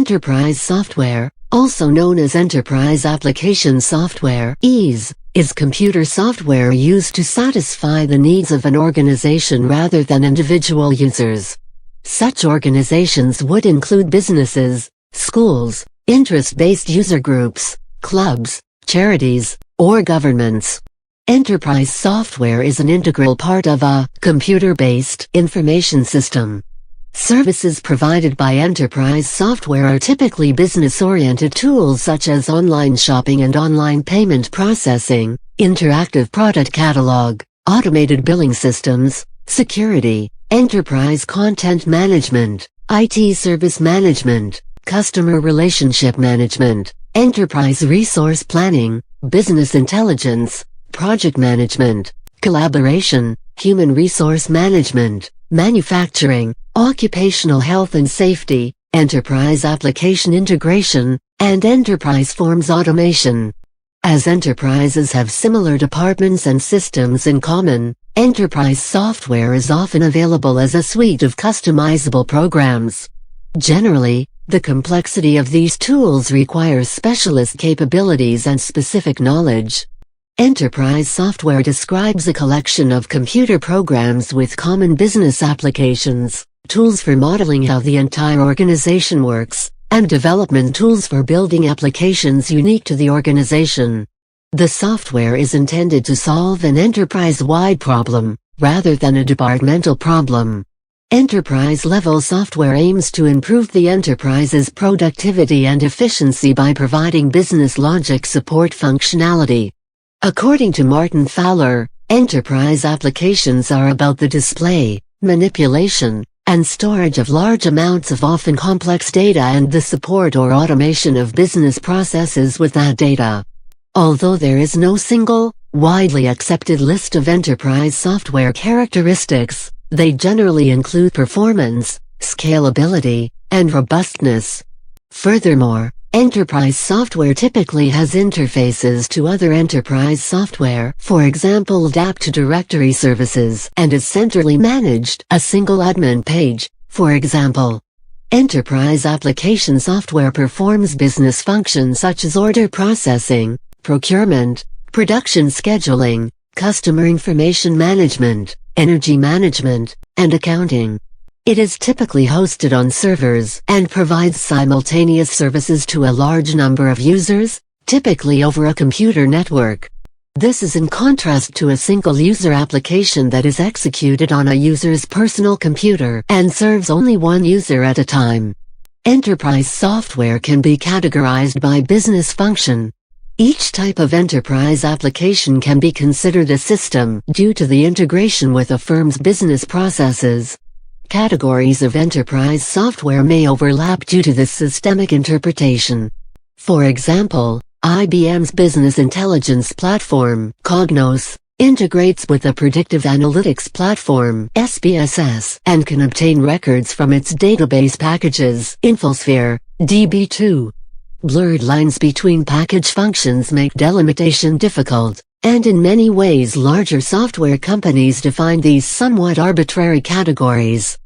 Enterprise software, also known as enterprise application software (EAS), is computer software used to satisfy the needs of an organization rather than individual users. Such organizations would include businesses, schools, interest-based user groups, clubs, charities, or governments. Enterprise software is an integral part of a computer-based information system. Services provided by enterprise software are typically business-oriented tools such as online shopping and online payment processing, interactive product catalog, automated billing systems, security, enterprise content management, IT service management, customer relationship management, enterprise resource planning, business intelligence, project management, collaboration, human resource management, manufacturing, occupational health and safety, enterprise application integration, and enterprise forms automation. As enterprises have similar departments and systems in common, enterprise software is often available as a suite of customizable programs. Generally, the complexity of these tools requires specialist capabilities and specific knowledge. Enterprise software describes a collection of computer programs with common business applications, tools for modeling how the entire organization works, and development tools for building applications unique to the organization. The software is intended to solve an enterprise-wide problem, rather than a departmental problem. Enterprise-level software aims to improve the enterprise's productivity and efficiency by providing business logic support functionality. According to Martin Fowler, enterprise applications are about the display, manipulation, and storage of large amounts of often complex data and the support or automation of business processes with that data. Although there is no single, widely accepted list of enterprise software characteristics, they generally include performance, scalability, and robustness. Furthermore, enterprise software typically has interfaces to other enterprise software, for example Active Directory services, and is centrally managed, a single admin page, for example. Enterprise application software performs business functions such as order processing, procurement, production scheduling, customer information management, energy management, and accounting. It is typically hosted on servers and provides simultaneous services to a large number of users, typically over a computer network. This is in contrast to a single-user application that is executed on a user's personal computer and serves only one user at a time. Enterprise software can be categorized by business function. Each type of enterprise application can be considered a system due to the integration with a firm's business processes. Categories of enterprise software may overlap due to this systemic interpretation. For example, IBM's business intelligence platform, Cognos, integrates with the predictive analytics platform, SPSS, and can obtain records from its database packages, InfoSphere, DB2. Blurred lines between package functions make delimitation difficult, and in many ways larger software companies define these somewhat arbitrary categories.